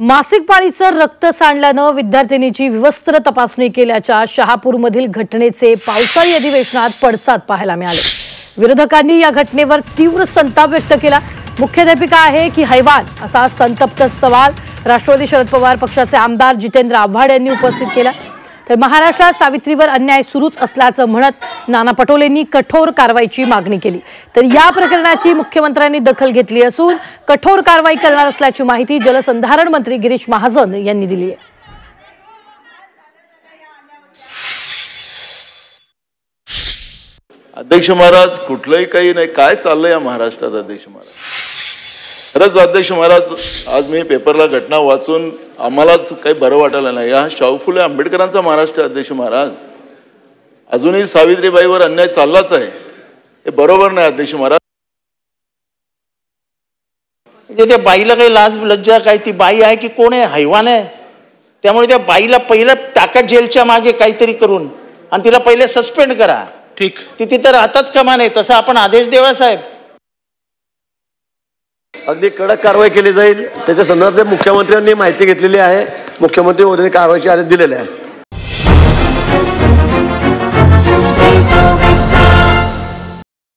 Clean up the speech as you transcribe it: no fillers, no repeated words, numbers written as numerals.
मासिक पाळीचं रक्त सांडल्यानं विद्यार्थिनीची विवस्त्र तपासणी केल्याच्या शहापूरमधील घटनेचे पावसाळी अधिवेशनात पडसाद पाहायला मिळाले। विरोधकांनी या घटनेवर तीव्र संताप व्यक्त केला। मुख्याध्यापिका आहे की हैवान असा संतप्त सवाल राष्ट्रवादी शरद पवार पक्षाचे आमदार जितेंद्र आव्हाड यांनी उपस्थित केला। तर महाराष्ट्रात सावित्रीवर अन्याय सुरूच असल्याचं म्हणत नाना पटोलेंनी कठोर कारवाईची मागणी केली। तर या प्रकरणाची मुख्यमंत्र्यांनी दखल घेतली असून कठोर कारवाई करणार असल्याची माहिती जलसंधारण मंत्री गिरीश महाजन यांनी दिली आहे। अध्यक्ष महाराज कुठलंही काही नाही, काय चाललंय या महाराष्ट्रात अध्यक्ष महाराज? खरंच अध्यक्ष महाराज, आज मी पेपरला घटना वाचून आम्हालाच काही बरं वाटायला नाही। हा शाहू फुले आंबेडकरांचा महाराष्ट्र अध्यक्ष महाराज, अजूनही सावित्रीबाईवर अन्याय चाललाच आहे, हे बरोबर नाही अध्यक्ष महाराज। म्हणजे त्या बाईला काही लाज लज्जा काय, ती बाई आहे की कोण आहे? हैवान आहे। त्यामुळे त्या बाईला पहिलं टाका जेलच्या मागे काहीतरी करून आणि तिला पहिले सस्पेंड करा। ठीक, ती तिथे राहताच कामा नये, तसा आपण आदेश देवा साहेब। अगदी कडक कारवाई केली जाईल, त्याच्या संदर्भात मुख्यमंत्र्यांनी माहिती घेतलेली आहे। मुख्यमंत्री महोदयांनी कारवाईचे आदेश दिलेले आहे।